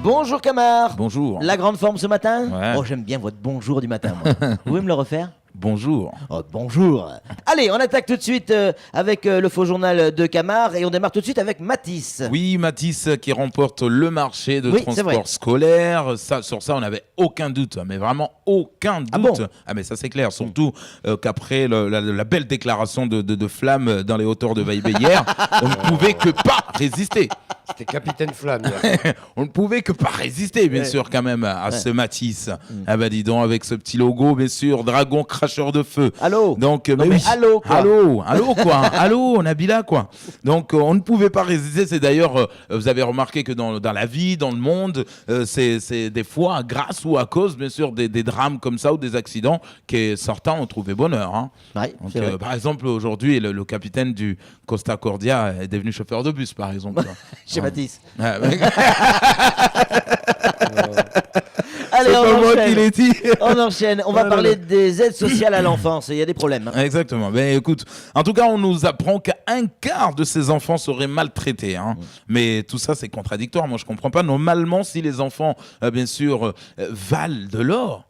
Bonjour Camar. Bonjour. La grande forme ce matin? Ouais. Oh, j'aime bien votre bonjour du matin, moi. Vous pouvez me le refaire? Bonjour. Oh, bonjour. Allez, on attaque tout de suite avec le faux journal de Camar et on démarre tout de suite avec Mathis. Oui, Mathis qui remporte le marché de Oui, c'est vrai. transport scolaire. Ça, sur ça, on n'avait aucun doute, mais vraiment aucun doute. Ah bon Mais ça, c'est clair. Surtout qu'après la belle déclaration de Flamme dans les hauteurs de Vaillé hier, on ne pouvait que pas résister. C'était Capitaine Flamme. On ne pouvait que pas résister, bien sûr, quand même, à ce Mathis. Ah bah dis donc, avec ce petit logo, bien sûr, dragon cracheur de feu. Allô. Donc, Non, mais allô, quoi. Allô, quoi. Allô, Nabila, quoi. Donc, on ne pouvait pas résister. C'est d'ailleurs, vous avez remarqué que dans la vie, dans le monde, c'est des fois grâce ou à cause, bien sûr, des drames comme ça ou des accidents que certains ont trouvé bonheur. Hein. Ouais, Donc, c'est vrai. par exemple, aujourd'hui, le capitaine du Costa Cordia est devenu chauffeur de bus, par exemple. Chez Mathis. Ah, mais- Allez, c'est on pas moi qui enchaîne. l'ai dit. On enchaîne. On va parler des aides sociales à l'enfance. Il y a des problèmes. Hein. Exactement. Ben écoute, en tout cas, on nous apprend qu'un quart de ces enfants seraient maltraités. Hein. Mais tout ça, c'est contradictoire. Moi, je comprends pas. Normalement, si les enfants, bien sûr, valent de l'or.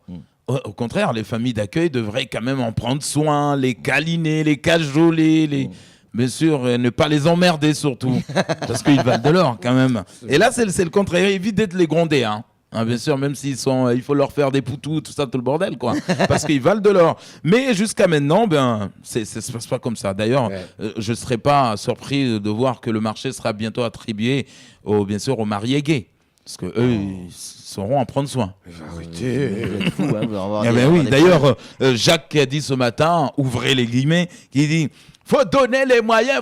Au contraire, les familles d'accueil devraient quand même en prendre soin, les câliner, les cajoler, bien sûr, ne pas les emmerder surtout, parce qu'ils valent de l'or quand même. Et là, c'est le contraire. Évite d'être les gronder, hein. Hein, bien sûr, même s'ils sont, il faut leur faire des poutous, tout ça, tout le bordel, quoi, parce qu'ils valent de l'or. Mais jusqu'à maintenant, ben, ça se passe pas comme ça. D'ailleurs, je serais pas surpris de voir que le marché sera bientôt attribué, bien sûr, aux mariés gays, parce que eux, ils sauront en prendre soin. Arrêtez. Vous êtes fous, hein, vous allez avoir Ah des- ben avoir oui, des d'ailleurs, Jacques qui a dit ce matin, ouvrez les guillemets, qui dit faut donner les moyens,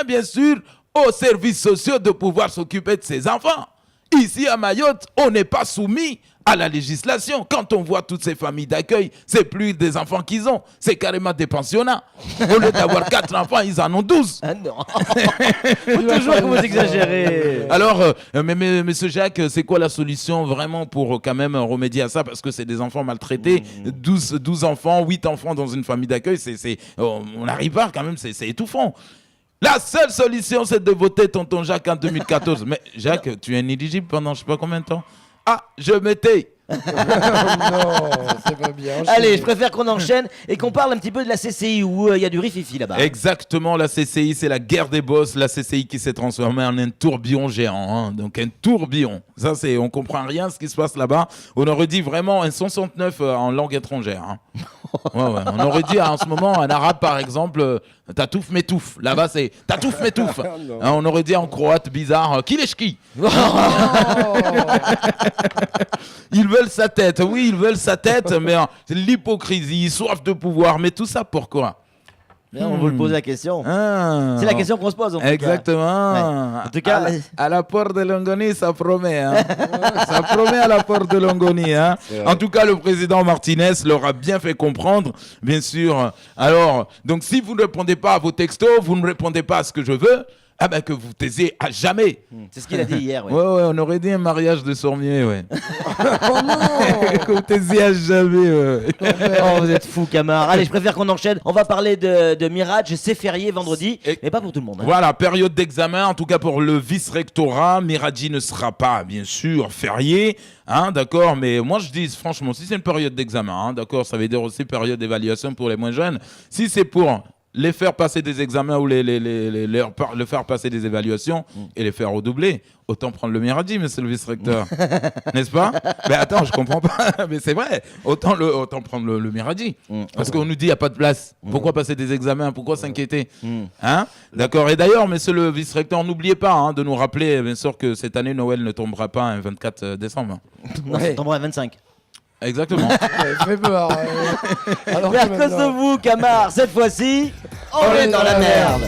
bien sûr, aux services sociaux de pouvoir s'occuper de ses enfants. Ici à Mayotte, on n'est pas soumis à la législation. Quand on voit toutes ces familles d'accueil, c'est plus des enfants qu'ils ont, c'est carrément des pensionnats. Au lieu d'avoir 4 enfants, ils en ont 12. Ah non. Faut toujours que vous exagérez. Alors, mais monsieur Jacques, c'est quoi la solution vraiment pour quand même remédier à ça? Parce que c'est des enfants maltraités, 12 enfants, 8 enfants dans une famille d'accueil, on n'arrive pas quand même, c'est étouffant. La seule solution, c'est de voter tonton Jacques en 2014. Mais Jacques, tu es inéligible pendant je sais pas combien de temps? Ah, je m'étais. Non, c'est pas bien. Allez, je préfère qu'on enchaîne et qu'on parle un petit peu de la CCI où il y a du rififi là-bas. Exactement, la CCI, c'est la guerre des boss. La CCI qui s'est transformée en un tourbillon géant. Hein. Donc un tourbillon. Ça, on comprend rien ce qui se passe là-bas. On aurait dit vraiment un 69 en langue étrangère. Hein. Ouais. On aurait dit en ce moment, en arabe par exemple, tatouf métouf. Là-bas, c'est tatouf métouf. Hein, on aurait dit en croate bizarre, kileshki. Ils veulent sa tête, oui, ils veulent sa tête, mais c'est l'hypocrisie, soif de pouvoir, mais tout ça pourquoi? Bien, on vous le pose la question. Ah. C'est la question qu'on se pose en tout cas. Exactement. Ouais. En tout cas, à la porte de Longoni, ça promet. Hein. Ça promet à la porte de Longoni. Hein. En tout cas, le président Martinez leur a bien fait comprendre, bien sûr. Alors, donc si vous ne répondez pas à vos textos, vous ne répondez pas à ce que je veux, ah ben que vous taisez à jamais. c'est ce qu'il a dit hier. Ouais. Ouais, on aurait dit un mariage de Sormier, ouais. Que vous taisez à jamais, ouais. Oh, vous êtes fou, Camar. Allez, je préfère qu'on enchaîne. On va parler de Mirage. C'est férié vendredi, Et- mais pas pour tout le monde. Hein. Voilà, période d'examen, en tout cas pour le vice-rectorat. Miradi ne sera pas, bien sûr, férié, hein, d'accord, mais moi je dis franchement, si c'est une période d'examen, hein, d'accord, ça veut dire aussi période d'évaluation pour les moins jeunes. Si c'est pour les faire passer des examens ou le faire passer des évaluations et les faire redoubler, autant prendre le Miradi, monsieur le vice-recteur. N'est-ce pas? Mais attends, je comprends pas. Mais c'est vrai. Autant prendre le Miradi. Parce qu'on nous dit qu'il n'y a pas de place. Pourquoi passer des examens? Pourquoi s'inquiéter? Hein? D'accord. Et d'ailleurs, monsieur le vice-recteur, n'oubliez pas hein, de nous rappeler, bien sûr, que cette année, Noël ne tombera pas un 24 décembre. Non, c'est tombera à 25. Exactement. Fait peur. Alors Mais à que cause de maintenant- vous, Camar, cette fois-ci, on est dans la merde.